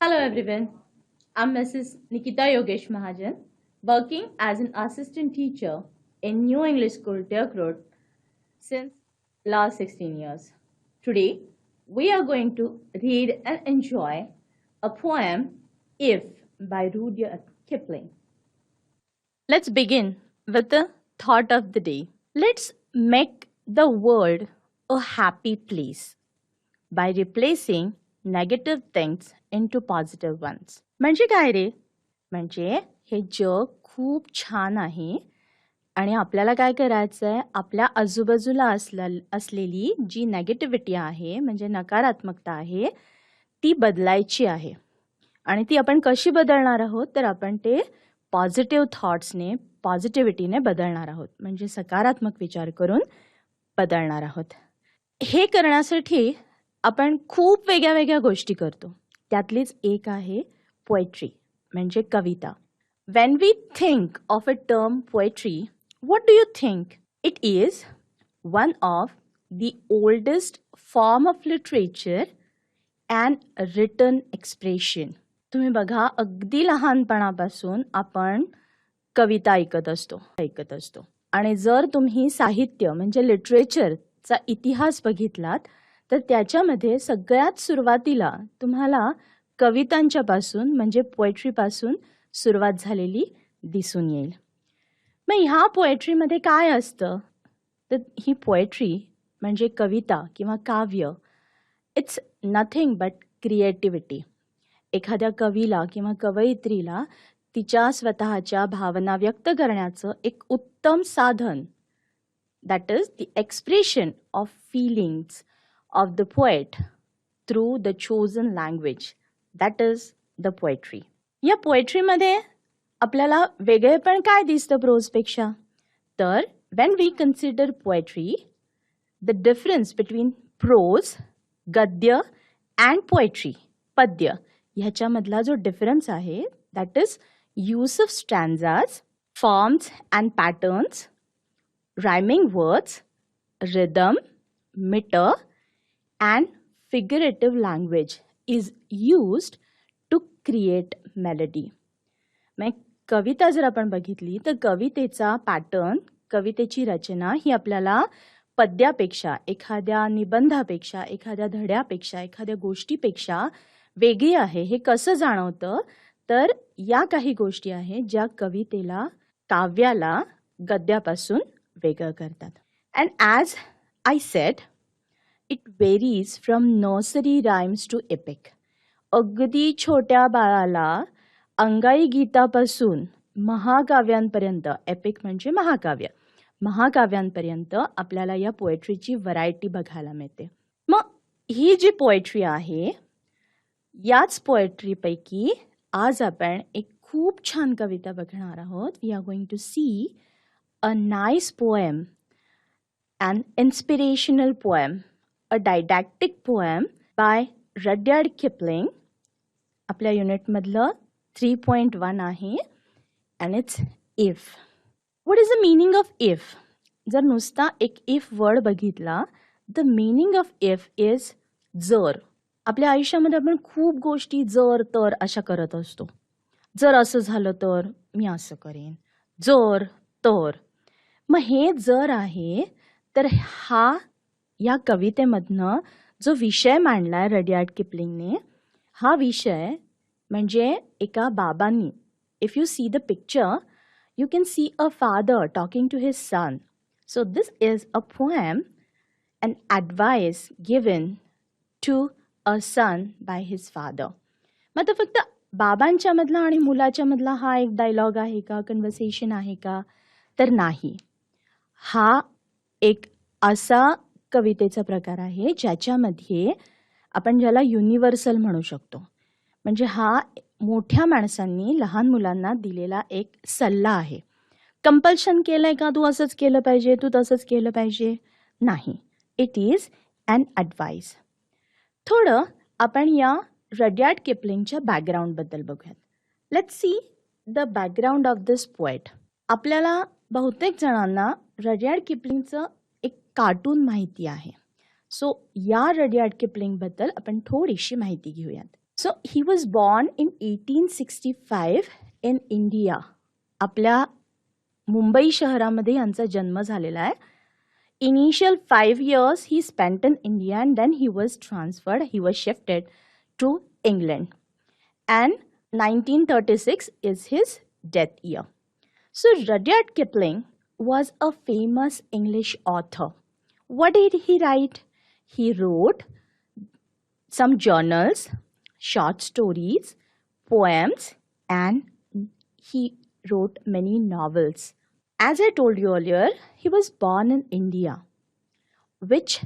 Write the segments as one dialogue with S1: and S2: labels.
S1: Hello everyone, I'm Mrs. Nikita Yogesh Mahajan, working as an assistant teacher in New English School, Turk Road, since last 16 years. Today, we are going to read and enjoy a poem, If by Rudyard Kipling. Let's begin with the thought of the day. Let's make the world a happy place by replacing negative things into positive ones. म्हणजे काय रे? म्हणजे हे जग खूप छान आहे आणि आपल्याला काय करायचं आहे, आपल्या आजूबाजूला असलेली जी नेगेटिव्हिटी आहे म्हणजे नकारात्मकता आहे ती बदलायची आहे. आणि ती आपण कशी बदलणार आहोत, तर आपण ते पॉझिटिव्ह थॉट्सने, पॉझिटिव्हिटीने बदलणार आहोत. म्हणजे सकारात्मक विचार करून बदलणार आहोत. हे करण्यासाठी आपण खूप वेगळ्या वेगळ्या गोष्टी करतो. त्यातलीच एक आहे पोएट्री म्हणजे कविता. When we think of a term poetry, what do you think? It is one of the oldest form of literature and written expression. तुम्ही बघा, अगदी लहानपणापासून आपण कविता ऐकत असतो आणि जर तुम्ही साहित्य म्हणजे लिटरेचरचा इतिहास बघितलात तर त्याच्यामध्ये सगळ्यात सुरुवातीला तुम्हाला कवितांच्या पासून म्हणजे पोएट्रीपासून सुरुवात झालेली दिसून येईल. मग ह्या पोएट्रीमध्ये काय असतं, तर ही पोएट्री म्हणजे कविता किंवा काव्य, इट्स नथिंग बट क्रिएटिव्हिटी. एखाद्या कवीला किंवा कवयित्रीला तिच्या स्वतःच्या भावना व्यक्त करण्याचं एक उत्तम साधन, that is the expression of feelings of the poet through the chosen language, that is the poetry. या पोएट्रीमध्ये आपल्याला वेगळेपण काय दिसतं प्रोजपेक्षा, तर when we consider poetry, the difference between prose, गद्य अँड पोएट्री, पद्य, ह्याच्यामधला जो डिफरन्स आहे that is use of stanzas, forms and patterns, rhyming words, rhythm, meter and figurative language is used to create melody. मग कविता जर आपण बघितली तर कवितेचा पॅटर्न, कवितेची रचना ही आपल्याला पद्यापेक्षा, एखाद्या निबंधापेक्षा, एखाद्या धड्यापेक्षा, एखाद्या गोष्टीपेक्षा वेगळी आहे. हे कसं जाणवतं, तर या काही गोष्टी आहेत ज्या कवितेला, काव्याला गद्यापासून वेगळं करतात. And as I said, it varies from nursery rhymes to epic. अगदी छोट्या बाळाला अंगाई गीतापासून महाकाव्यांपर्यंत, एपिक म्हणजे महाकाव्य, महाकाव्यांपर्यंत आपल्याला या पोएट्रीची व्हरायटी बघायला मिळते. मग ही जी पोएट्री आहे, याच पोएट्रीपैकी आज आपण एक खूप छान कविता बघणार आहोत. We are going to see a nice poem, an inspirational poem, a didactic poem by Rudyard Kipling. आपल्या युनिटमधलं 3.1 आहे and it's if. What is the meaning of if? जर नुसता एक if वर्ड बघितला, the meaning of if is जर. आपल्या आयुष्यामध्ये आपण खूप गोष्टी जर तर अशा करत असतो. जर असं झालं तर मी असं करेन, जर तर. मग हे जर आहे, तर हा या कवितेमधनं जो विषय मांडलाय रडियार्ड किपलिंगने, हा विषय म्हणजे एका बाबांनी, if you see the picture you can see a father talking to his son. So this is a poem, an advice given to a son by his father. मग फक्त बाबांच्या मधला आणि मुलाच्या मधला हा एक डायलॉग आहे का, कन्व्हर्सेशन आहे का, तर नाही. हा एक असा कवितेचा प्रकार आहे ज्याच्यामध्ये आपण ज्याला युनिव्हर्सल म्हणू शकतो. म्हणजे हा मोठ्या माणसांनी लहान मुलांना दिलेला एक सल्ला आहे. कंपल्शन केलंय का, तू असंच केलं पाहिजे, तू तसंच केलं पाहिजे, नाही. It is an advice. थोडं आपण या रडियार्ड किपलिंगच्या बॅकग्राऊंडबद्दल बघूयात. Let's see the background of this poet. आपल्याला बहुतेक जणांना रडियार्ड किपलिंगचं एक कार्टून माहिती आहे. सो या रडियार्ड किपलिंगबद्दल आपण थोडीशी माहिती घेऊयात. So he was born in 1865 in India. आपल्या मुंबई शहरामध्ये यांचा जन्म झालेला आहे. Initial 5 years he spent in India and then he was shifted to England. And 1936 is his death year. So Rudyard Kipling was a famous English author. What did he write? He wrote some journals, short stories, poems, and he wrote many novels. As I told you earlier, he was born in India, which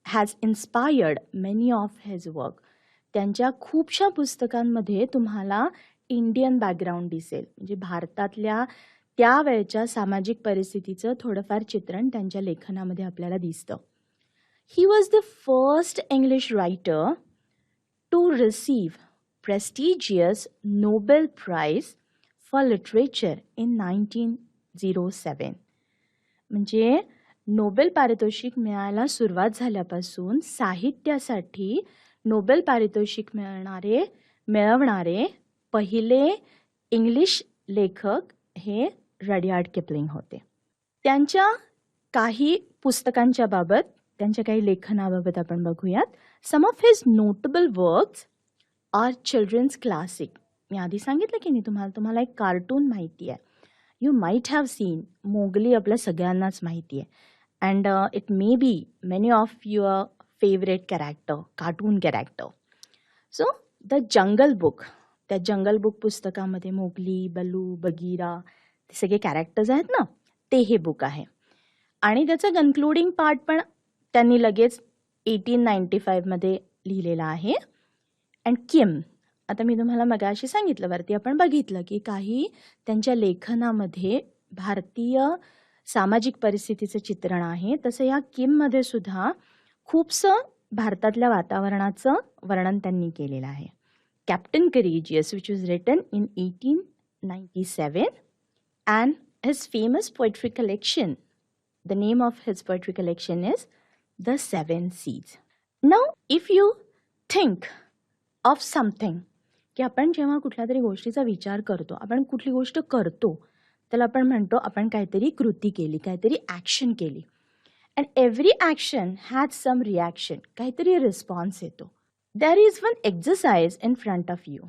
S1: has inspired many of his work. त्यांच्या खूपशा पुस्तकांमध्ये तुम्हाला Indian background दिसेल, म्हणजे भारतातल्या त्यावेळच्या सामाजिक परिस्थितीचं थोडंफार चित्रण त्यांच्या लेखनामध्ये आपल्याला दिसतं. He was the first English writer to receive prestigious Nobel prize for literature in 1907. म्हणजे नोबेल पारितोषिक मिळायला सुरुवात झाल्यापासून साहित्यासाठी नोबेल पारितोषिक मिळवणारे पहिले इंग्लिश लेखक हे रडियार्ड किपलिंग होते. त्यांच्या काही पुस्तकांच्या बाबत, त्यांच्या काही लेखनाबाबत आपण बघूयात. Some of his notable works are children's classic. मी आधी सांगितलं की नाही तुम्हाला एक कार्टून माहिती आहे. You might have seen. Mowgli आपल्या सगळ्यांनाच माहिती आहे. And it may be many of your favourite character, cartoon character. So the jungle book, त्या जंगल बुक पुस्तकामध्ये मोगली, बलू, बगीरा ते सगळे कॅरेक्टर्स आहेत ना, ते हे बुक आहे. आणि त्याचं कन्क्लुडिंग पार्ट पण त्यांनी लगेच 1895 लिहिलेला आहे. अँड किम, आता मी तुम्हाला मगाशी सांगितलं, वरती आपण बघितलं की काही त्यांच्या लेखनामध्ये भारतीय सामाजिक परिस्थितीचं चित्रण आहे. तसं या किममध्ये सुद्धा खूपसं भारतातल्या वातावरणाचं वर्णन त्यांनी केलेलं आहे. Captain courageous, which was written in 1897, and his famous poetry collection, the name of his poetry collection is The Seven Seas. Now, if you think of something, की आपण जेव्हा कुठल्या तरी गोष्टीचा विचार करतो, आपण कुठली गोष्ट करतो, त्याला आपण म्हणतो आपण काहीतरी कृती केली, काहीतरी ॲक्शन केली. And every action has some reaction, काहीतरी रिस्पॉन्स येतो. There is one exercise in front of you.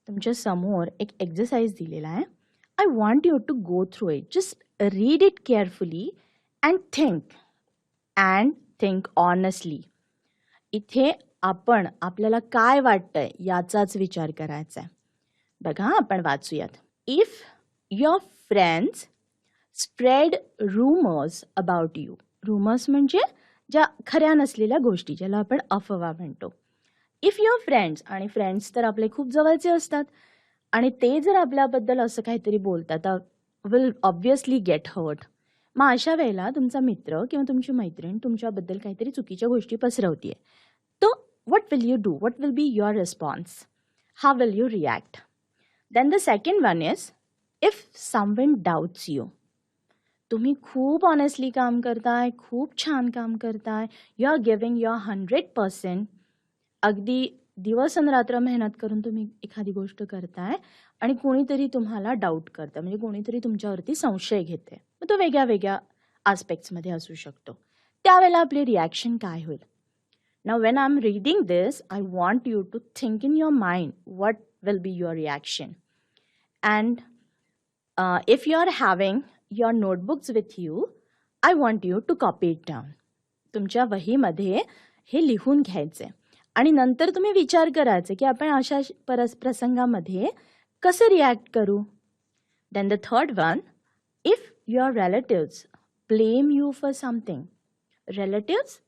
S1: तुमच्या समोर एक एक्झरसाइज दिलेला आहे. I want you to go through it. Just read it carefully and think honestly. इथे आपण आपल्याला काय वाटतंय याचाच विचार करायचा आहे. बघा, आपण वाचूयात. If your friends spread rumors about you. rumors म्हणजे ज्या खऱ्या नसलेल्या गोष्टी, ज्याला आपण अफवा म्हणतो. If your friends, आणि फ्रेंड्स तर आपले खूप जवळचे असतात, आणि ते जर आपल्याबद्दल असं काहीतरी बोलतात, विल ऑब्व्हियसली गेट हर्ट. मग अशा वेळेला तुमचा मित्र किंवा तुमची मैत्रीण तुमच्याबद्दल काहीतरी चुकीच्या गोष्टी पसरवतीये, तो what will you do? What will be your response? How will you react? Then the second one is, if someone doubts you. तुम्ही खूप ऑनेस्टली काम करताय, खूप छान काम करताय, यू आर गिव्हिंग युअर 100%, अगदी दिवस आणि रात्र मेहनत करून तुम्ही एखादी गोष्ट करताय आणि कोणीतरी तुम्हाला डाऊट करतं, म्हणजे कोणीतरी तुमच्यावरती संशय घेते. मग तो वेगळ्या वेगळ्या आस्पेक्ट्समध्ये असू शकतो. त्यावेळेला आपली रिॲक्शन काय होईल? Now when I am reading this, I want you to think in your mind what will be your reaction. And if you are having your notebooks with you, I want you to copy it down. तुमच्या वहीमध्ये हे लिहून घ्यायचे आणि नंतर तुम्ही विचार करायचे की आपण अशा प्रसंगामध्ये कसं रिॲक्ट करू. Then the third one, if your relatives blame you for something. Relatives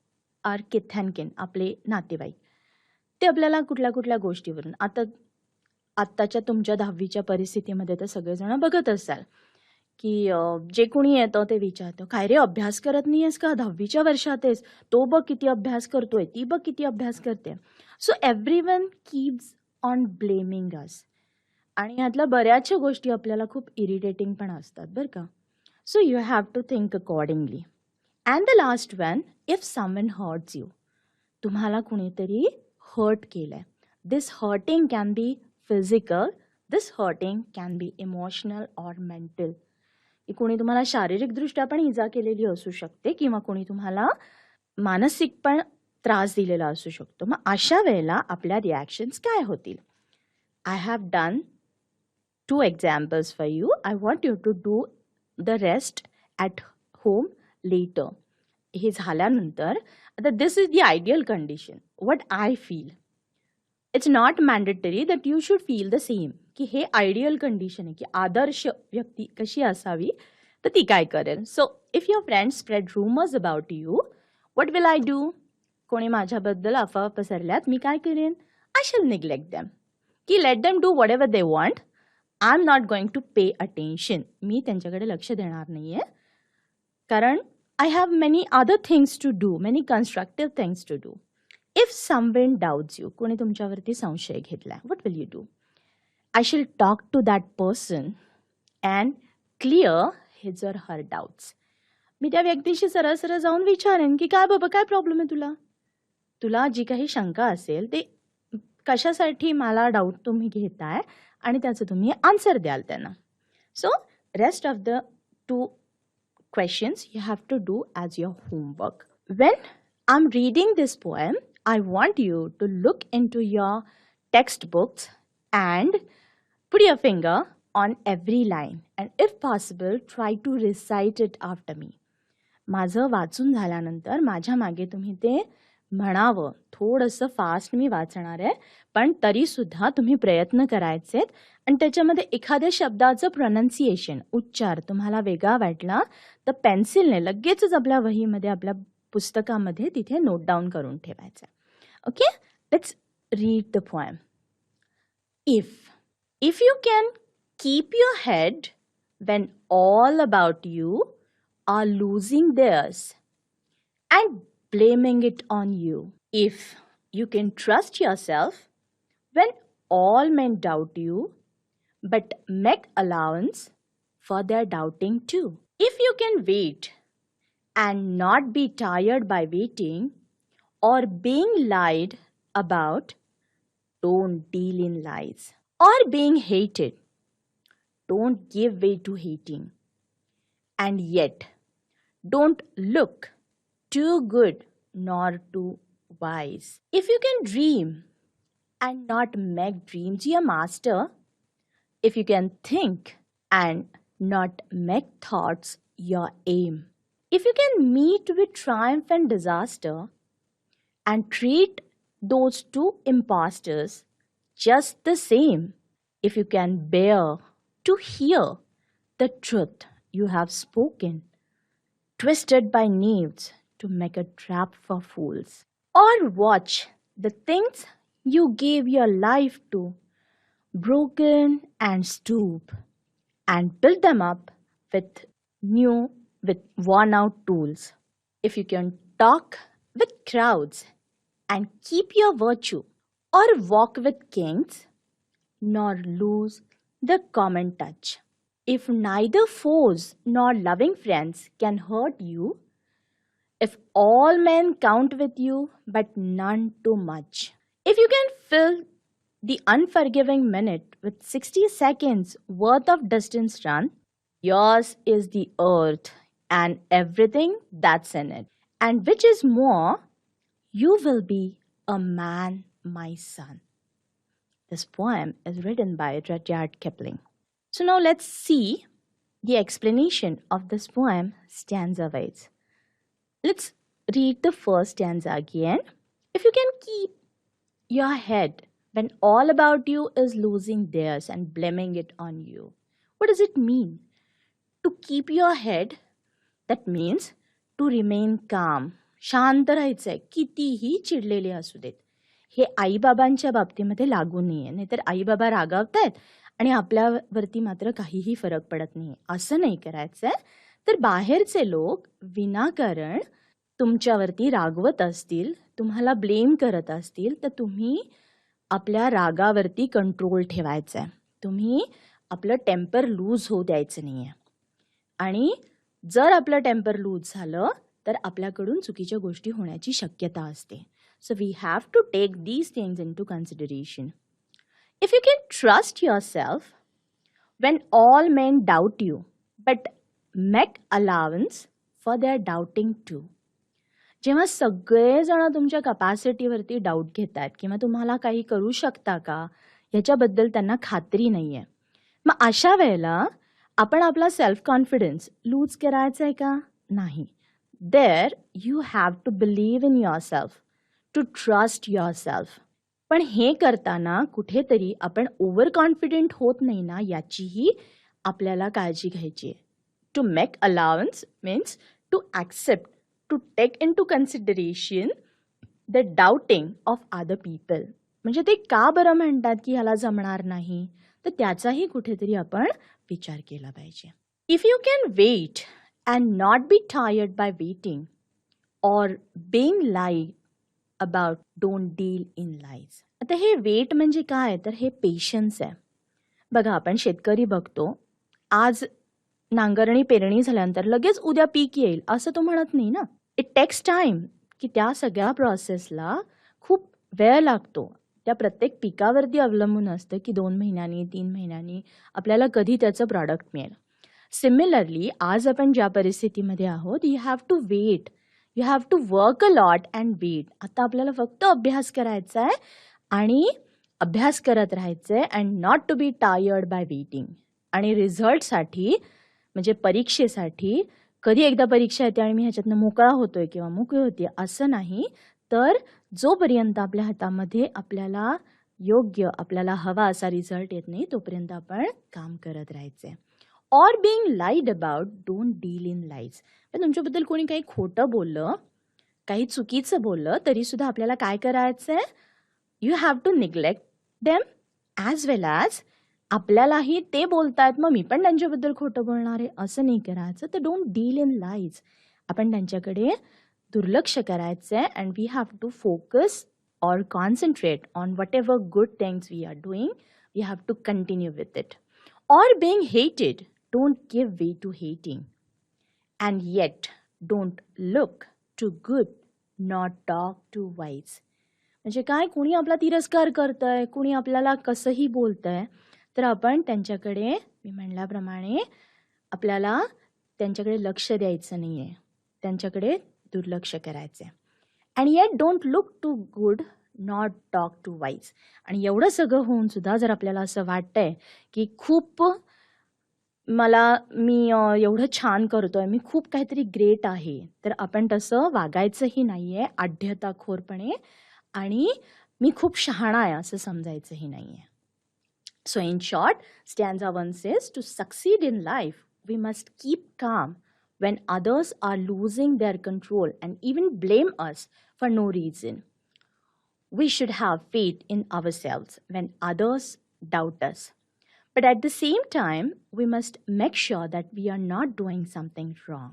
S1: are kith and kin, आपले नातेवाईक. ते आपल्याला कुठल्या कुठल्या गोष्टीवरून, आत्ताच्या तुमच्या 10वीच्या परिस्थितीमध्ये तर सगळेजण बघत असाल की जे कोणी येतं ते विचारतं, काय रे अभ्यास करत नाही आहेस का? 10वीच्या वर्षात आहेस, तो बघ किती अभ्यास करतोय, ती बघ किती अभ्यास करते. So everyone keeps on blaming us. आणि ह्यातल्या बऱ्याचशा गोष्टी आपल्याला खूप इरिटेटिंग पण असतात बरं का. So you have to think accordingly. And the last one, if someone hurts you. तुम्हाला कुणीतरी हर्ट केलंय, This hurting can be physical, this hurting can be emotional or mental. की कोणी तुम्हाला शारीरिकदृष्ट्या पण इजा केलेली असू शकते किंवा कोणी तुम्हाला मानसिक पण त्रास दिलेला असू शकतो. मग अशा वेळेला आपल्या रिॲक्शन्स काय होतील? I have done 2 examples for you. I want you to do the rest at home later. हे झाल्यानंतर आता this is the ideal condition. What I feel. It's not mandatory that you should feel the same. की हे ideal condition आहे की आदर्श व्यक्ती कशी असावी तर ती काय करेल. So if your friends spread rumours about you, what will I do? कोणी माझ्याबद्दल अफवा पसरल्यात, मी काय करेन? I shall neglect them. की let them do whatever they want. I am not going to pay attention. मी त्यांच्याकडे लक्ष देणार नाही आहे, कारण I have many other things to do, many constructive things to do. If someone doubts you, कोणी तुमच्यावरती संशय घेतलाय, what will you do? I shall talk to that person and clear his or her doubts. मी त्या व्यक्तीशी सरळ सरळ जाऊन विचारेन की काय बाबा, काय प्रॉब्लेम आहे तुला? तुला जी काही शंका असेल ते कशासाठी मला डाऊट तुम्ही घेताय आणि त्याचं तुम्ही आन्सर द्याल त्यांना. So rest of the 2 questions you have to do as your homework. When I'm reading this poem, I want you to look into your textbooks and put your finger on every line and if possible try to recite it after me. माझं वाचून झाल्यानंतर माझ्या मागे तुम्ही ते म्हणावं. थोडंसं fast मी वाचणार आहे, पण तरीसुद्धा तुम्ही प्रयत्न करायचेत आणि त्याच्यामध्ये एखाद्या शब्दाचं प्रोनन्सिएशन, उच्चार तुम्हाला वेगळा वाटला तर पेन्सिलने लगेचच आपल्या वहीमध्ये, आपल्या पुस्तकामध्ये तिथे नोट डाऊन करून ठेवायचं. Okay, let's read the poem. If you can keep your head when all about you are losing theirs and blaming it on you, if you can trust yourself when all men doubt you but make allowance for their doubting too, if you can wait and not be tired by waiting or being lied about, don't deal in lies. Or being hated, don't give way to hating. And yet, don't look too good nor too wise. If you can dream and not make dreams your master, if you can think and not make thoughts your aim, if you can meet with triumph and disaster and treat those 2 impostors just the same, if you can bear to hear the truth you have spoken, twisted by knaves to make a trap for fools, or watch the things you gave your life to broken and stoop and build them up with worn out tools, if you can talk with crowds and keep your virtue, or walk with kings, nor lose the common touch. If neither foes nor loving friends can hurt you, if all men count with you but none too much, if you can fill the unforgiving minute with 60 seconds worth of distance run, yours is the earth and everything that's in it, and which is more, you will be a man, my son. This poem is written by Rudyard Kipling. So now let's see the explanation of this poem stanza-wise. Let's read the first stanza again. If you can keep your head when all about you is losing theirs and blaming it on you. What does it mean? To keep your head, that means to remain calm. शांत राहायचंय, कितीही चिडलेले असू देत. हे आईबाबांच्या बाबतीमध्ये लागू नाहीये. नाहीतर आईबाबा रागावतायत आणि आपल्यावरती मात्र काहीही फरक पडत नाही. असं नाही करायचंय. तर बाहेरचे लोक विनाकारण तुमच्यावरती रागवत असतील, तुम्हाला ब्लेम करत असतील, तर तुम्ही आपल्या रागावरती कंट्रोल ठेवायचा आहे. तुम्ही आपलं टेम्पर लूज होऊ द्यायचं नाही आहे. आणि जर आपलं टेम्पर लूज झालं तर आपल्याकडून चुकीच्या गोष्टी होण्याची शक्यता असते. So we have to take these things into consideration. If you can trust yourself when all men doubt you, but make allowance for their doubting too. जेव्हा सगळेजण तुमच्या कपॅसिटीवरती डाऊट घेतात किंवा तुम्हाला काही करू शकता का ह्याच्याबद्दल त्यांना खात्री नाही आहे, मग अशा वेळेला आपण आपला सेल्फ कॉन्फिडन्स लूज करायचा आहे का? नाही. There you have to believe in your self, to trust your self. पण हे करताना कुठेतरी आपण ओव्हर कॉन्फिडेंट होत नाही ना, याचीही आपल्याला काळजी घ्यायची आहे. To make allowance means to accept, to take in to consideration the doubting of other people. म्हणजे ते का बरं म्हणतात की ह्याला जमणार नाही, तर त्याचाही कुठेतरी आपण विचार केला पाहिजे. If you can wait and not be tired by waiting or being lied about don't deal in lies. आता हे वेट म्हणजे काय, तर हे पेशन्स आहे. बघा, आपण शेतकरी बघतो, आज नांगरणी पेरणी झाल्यानंतर लगेच उद्या पीक येईल असं तो म्हणत नाही ना. इट टेक्स टाईम, की त्या सगळ्या प्रोसेसला खूप वेळ लागतो. त्या प्रत्येक पिकावरती अवलंबून असतं की 2 महिन्यांनी 3 महिन्यांनी आपल्याला कधी त्याचं प्रॉडक्ट मिळेल. सिमिलरली आज आपण ज्या परिस्थितीमध्ये आहोत, you have to wait, you have to work a lot and wait. आता आपल्याला फक्त अभ्यास करायचा आहे आणि अभ्यास करत राहायचं आहे and not to be tired by waiting. आणि रिझल्टसाठी म्हणजे परीक्षेसाठी कधी एकदा परीक्षा येते आणि मी ह्याच्यातनं मोकळा होतोय किंवा मोकळी होते असं नाही, तर जोपर्यंत आपल्या हातामध्ये आपल्याला योग्य, आपल्याला हवा असा रिझल्ट येत नाही तोपर्यंत आपण काम करत राहायचंय. Or being lied about don't deal in lies. पण तुमच्याबद्दल कोणी काही खोटं बोललं, काही चुकीचं बोललं तरी सुद्धा आपल्याला काय करायचंय, you have to neglect them as well as आपल्यालाही ते बोलतायत मग मी पण त्यांच्याबद्दल खोटं बोलणार आहे असं नाही करायचं. तर डोंट डील इन लाईज. आपण त्यांच्याकडे दुर्लक्ष करायचं आहे and we have to focus or concentrate on whatever good things we are doing. We have to continue with it. Or being hated, don't give way to hating. And yet, don't look too good, not talk too wise. म्हणजे काय, कुणी आपला तिरस्कार करतंय, कुणी आपल्याला कसंही बोलतंय, तर आपण त्यांच्याकडे, मी म्हणल्याप्रमाणे आपल्याला त्यांच्याकडे लक्ष द्यायचं नाही आहे, त्यांच्याकडे दुर्लक्ष करायचं आहे. And yet don't look too good, not talk too wise. आणि एवढं सगळं होऊन सुद्धा जर आपल्याला असं वाटतंय की खूप मी एवढं छान करतोय, मी खूप काहीतरी ग्रेट आहे, तर आपण तसं वागायचंही नाही आहे आढ्यताखोरपणे, आणि मी खूप शहाणा आहे असं समजायचंही नाही आहे. So in short, stanza 1 says, to succeed in life we must keep calm when others are losing their control and even blame us for no reason. We should have faith in ourselves when others doubt us. But at the same time, we must make sure that we are not doing something wrong.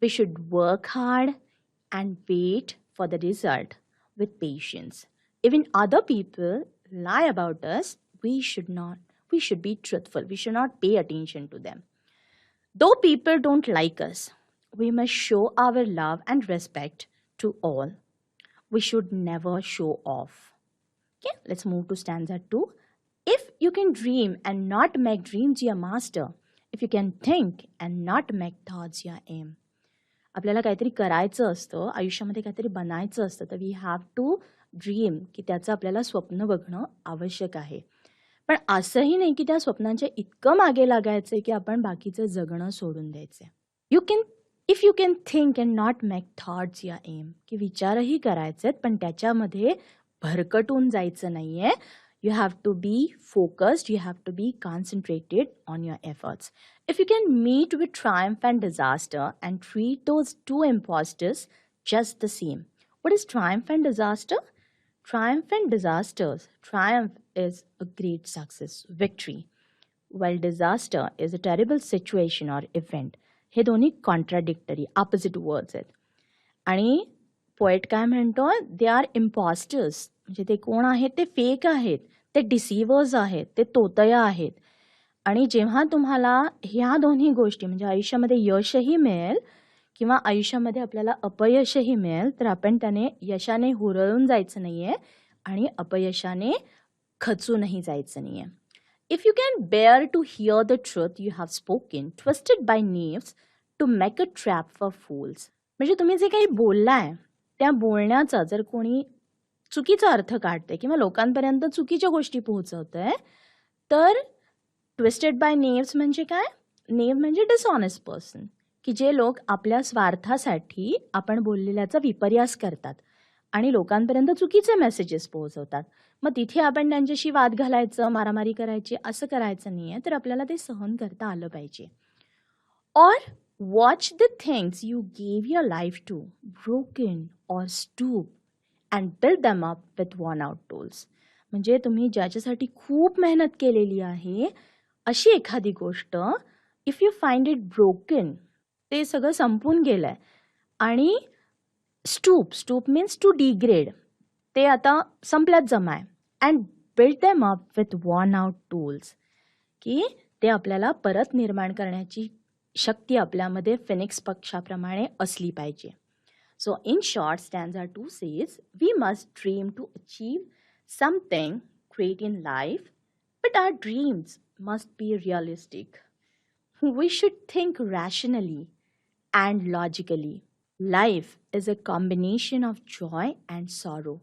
S1: We should work hard and wait for the result with patience. Even other people lie about us, we should be truthful. We should not pay attention to them. Though people don't like us, we must show our love and respect to all. We should never show off. Okay, let's move to stanza 2. If you can dream and not make dreams your master, if you can think and not make thoughts your aim. आपल्याला काहीतरी करायचं असतं, आयुष्यामध्ये काहीतरी बनायचं असतं, तर we have to dream, की त्याचं आपल्याला स्वप्न बघणं आवश्यक आहे. पण असंही नाही की त्या स्वप्नांच्या इतकं मागे लागायचं की आपण बाकीचं जगणं सोडून द्यायचं. If you can think and not make thoughts your aim, की विचारही करायचे आहेत पण त्याच्यामध्ये भरकटून जायचं नाही आहे. You have to be focused, you have to be concentrated on your efforts. If you can meet with triumph and disaster and treat those two impostors just the same. What is triumph and disaster? Triumph and disasters. Triumph is a great success, victory, while disaster is a terrible situation or event. हे दोन्ही contradictory, opposite words आहेत. आणि poet काय म्हणतो, they are इम्पॉस्टर्स. म्हणजे ते कोण आहेत, ते फेक आहेत, ते डिसिवर्स आहेत, ते तोतया आहेत. आणि जेव्हा तुम्हाला ह्या दोन्ही गोष्टी म्हणजे आयुष्यामध्ये यशही मिळेल किंवा आयुष्यामध्ये आपल्याला अपयशही मिळेल, तर आपण त्याने यशाने हुरळून जायचं नाहीये आणि अपयशाने खचूनही जायचं नाहीये. If you can bear to hear the truth you have spoken, twisted by knaves to make a trap for fools. म्हणजे तुम्ही जे काही बोललाय त्या बोलण्याचा जर कोणी चुकीचा अर्थ काढते किंवा लोकांपर्यंत चुकीच्या गोष्टी पोहोचवतंय, तर ट्विस्टेड बाय नेव्स म्हणजे काय? नेव म्हणजे डिसऑनेस्ट पर्सन, की जे लोक आपल्या स्वार्थासाठी आपण बोललेल्याचा विपर्यास करतात आणि लोकांपर्यंत चुकीचे मेसेजेस पोहोचवतात. मग तिथे आपण त्यांच्याशी वाद घालायचं, मारामारी करायची असं करायचं नाहीये, तर आपल्याला ते सहन करता आलं पाहिजे. Or watch the things you gave your life to broken or stoop and build them up with worn out tools. म्हणजे तुम्ही ज्याच्यासाठी खूप मेहनत केलेली आहे अशी एखादी गोष्ट, if you find it broken, ते सगळं संपून गेलंय, आणि स्टूप मीन्स टू डिग्रेड, ते आता संपल्यात जमाय, and build them up with worn out tools, की ते आपल्याला परत निर्माण करण्याची शक्ती आपल्यामध्ये फिनिक्स पक्षाप्रमाणे असली पाहिजे. So in short, stanza 2 says, we must dream to achieve something great in life, but our dreams must be realistic. We should think rationally and logically. Life is a combination of joy and sorrow.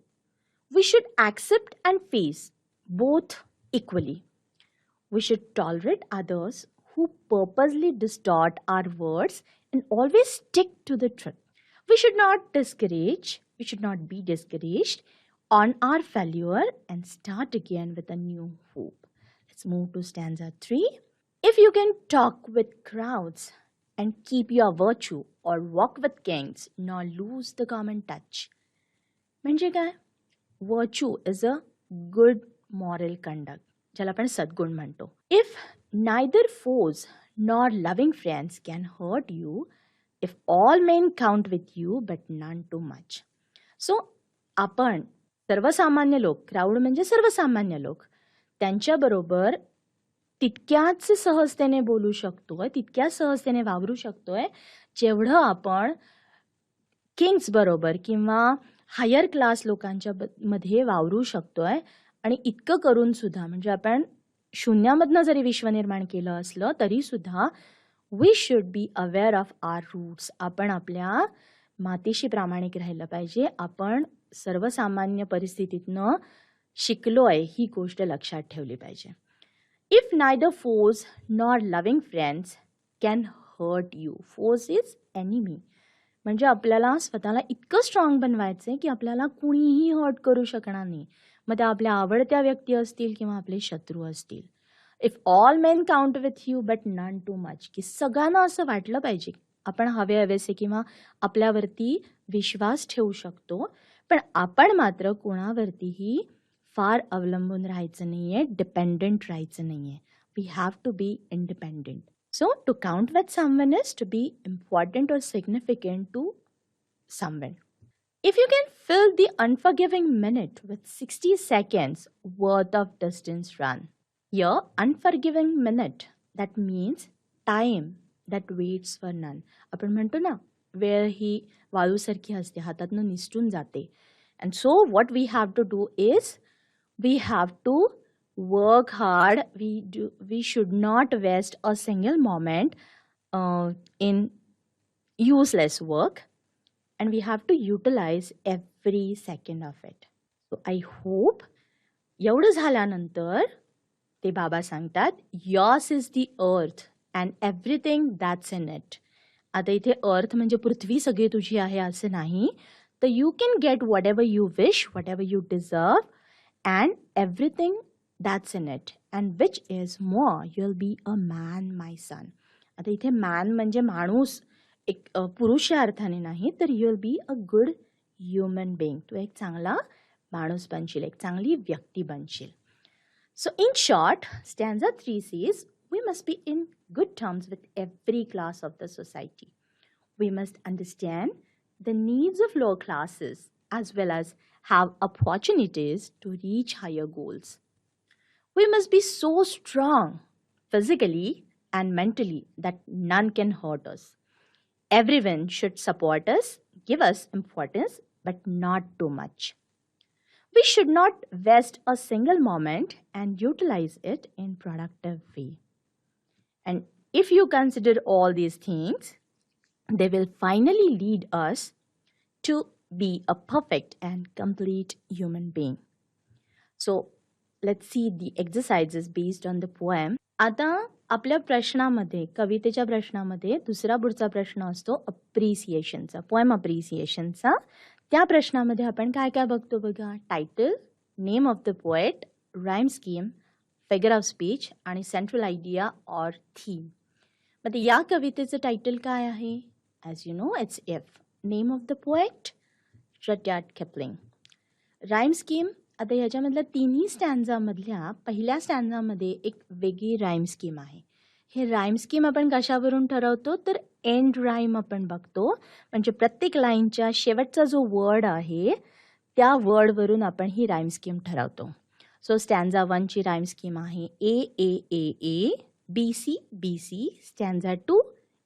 S1: We should accept and face both equally. We should tolerate others who purposely distort our words and always stick to the truth. We should not be discouraged on our failure and start again with a new hope. Let's move to stanza 3. If you can talk with crowds and keep your virtue, or walk with kings nor lose the common touch. म्हणजे काय? Virtue is a good moral conduct, ज्याला आपण सद्गुण म्हणतो. If neither foes nor loving friends can hurt you, if all men count with you but none too much. So आपण सर्वसामान्य लोक, crowd म्हणजे सर्वसामान्य लोक, त्यांच्याबरोबर तितक्याच सहजतेने बोलू शकतोय, तितक्याच सहजतेने वावरू शकतोय, जेवढं आपण किंग्स बरोबर किंवा हायर क्लास लोकांच्या मध्ये वावरू शकतोय. आणि इतकं करून सुद्धा, म्हणजे आपण शून्यामधनं जरी विश्व निर्माण केलं असलं तरी सुद्धा we should be aware of our roots. आपण आपल्या मातीशी प्रामाणिक राहिलं पाहिजे. आपण सर्वसामान्य परिस्थितीतनं शिकलोय ही गोष्ट लक्षात ठेवली पाहिजे. If neither foes nor loving friends can hurt you. Foes is enemy, म्हणजे आपल्याला स्वतःला इतकं स्ट्रॉंग बनवायचं आहे की आपल्याला कुणीही हर्ट करू शकणार नाही. मग त्या आपल्या आवडत्या व्यक्ती असतील किंवा आपले शत्रू असतील. If all men count with you but none too much, की सगळ्यांना असं वाटलं पाहिजे आपण हवेसे किंवा आपल्यावरती विश्वास ठेवू शकतो, पण आपण मात्र कोणावरतीही फार अवलंबून राहायचं नाहीये, डिपेंडंट राहायचं नाहीये. We have to be independent. So, to count with someone is to be important or significant to someone. If you can fill the unforgiving minute with 60 seconds worth of distance run. Your unforgiving minute, that means time that waits for none. आपण म्हणतो ना, वेळ ही वाळूसारखी असते, हातातनं निसटून जाते. And so what we have to do is, we have to work hard. We should not waste a single moment in useless work, and we have to utilize every second of it. So I hope एवढं झाल्यानंतर ते बाबा सांगतात, yours is the earth and everything that's in it. आता इथे अर्थ म्हणजे पृथ्वी सगळी तुझी आहे असं नाही, तर you can get whatever you wish, whatever you deserve, and everything that's in it, and which is more, you'll be a man, my son. आता इथे मॅन म्हणजे माणूस, एक पुरुष या अर्थाने नाही, तर you'll be a good human being. तू एक चांगला माणूस बनशील, एक चांगली व्यक्ती बनशील. So in short, stanza 3 says, we must be in good terms with every class of the society. We must understand the needs of lower classes as well as have opportunities to reach higher goals. We must be so strong physically and mentally that none can hurt us. Everyone should support us, give us importance, but not too much. We should not waste a single moment and utilize it in productive way. And if you consider all these things, they will finally lead us to be a perfect and complete human being. So let's see the exercises based on the poem. आता आपल्या प्रश्नामध्ये, कवितेच्या प्रश्नामध्ये दुसरा पुढचा प्रश्न असतो अप्रिसिएशनचा, poem अप्रिसिएशनचा. त्या प्रश्नामध्ये आपण काय काय बघतो बघा. Title, name of the poet, rhyme scheme, figure of speech आणि सेंट्रल आयडिया ऑर थीम. मग या कवितेचं टायटल काय आहे? As you know, it's if. Name of the poet, Rudyard Kipling. Rhyme scheme, आता ह्याच्यामधल्या तिन्ही स्टॅन्झामधल्या पहिल्या स्टॅन्झामध्ये एक वेगळी राईम स्कीम आहे. हे राईम स्कीम आपण कशावरून ठरवतो, तर एंड राईम आपण बघतो. म्हणजे प्रत्येक लाईनच्या शेवटचा जो वर्ड आहे त्या वर्डवरून आपण ही राईम स्कीम ठरवतो. सो स्टॅन्झा 1ची राईम स्कीम आहे A A A A, B C B C, stanza 2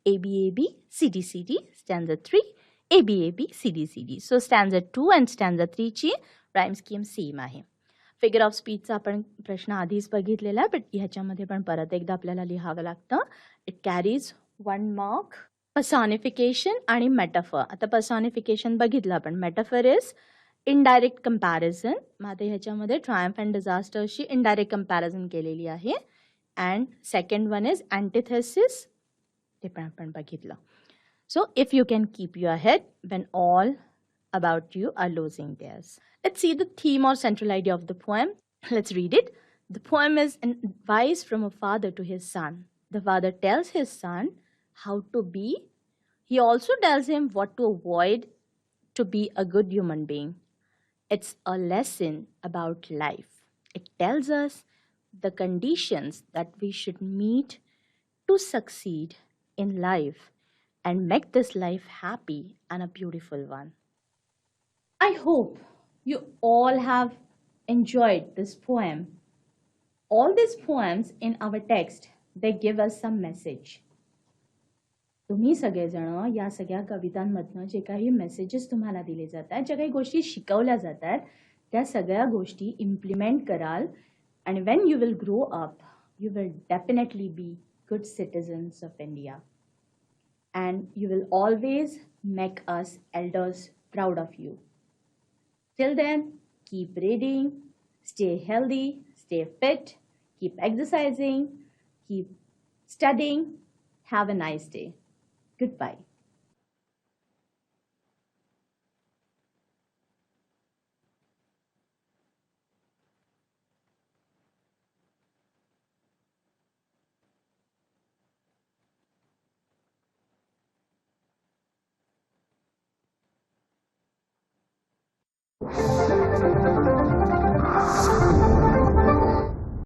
S1: A B A B, C D C D, stanza 3 A B A B, C D C D. So stanza 2 and stanza 3ची rhyme scheme same आहे. Figure of स्पीचचा आपण प्रश्न आधीच बघितलेला आहे, but ह्याच्यामध्ये पण परत एकदा आपल्याला लिहावं लागतं. It carries 1 mark. पर्सॉनिफिकेशन आणि मेटाफर. आता पर्सॉनिफिकेशन बघितलं आपण. Metaphor is indirect comparison. मग आता ह्याच्यामध्ये ट्रायम्फ अँड डिझास्टरची इनडायरेक्ट कंपॅरिझन केलेली आहे. अँड सेकंड वन इज अँटिथेसिस, ते पण आपण बघितलं. So if you can keep your head Wien all about you are losing theirs. Let's see the theme or central idea of the poem. Let's read it. The poem is an advice from a father to his son. The father tells his son how to be. He also tells him what to avoid to be a good human being. It's a lesson about life. It tells us the conditions that we should meet to succeed in life and make this life happy and a beautiful one. I hope you all have enjoyed this poem. All these poems in our text, they give us some message. तुम्ही सगळेजण या सगळ्या कवितांमधनं जे काही messages तुम्हाला दिले जातात, ज्या काही गोष्टी शिकवल्या जातात, त्या सगळ्या गोष्टी इम्प्लिमेंट कराल. आणि when you will grow up, you will definitely be good citizens of India. And you will always make us elders proud of you. Till then, keep reading, stay healthy, stay fit, keep exercising, keep studying. Have a nice day. Goodbye.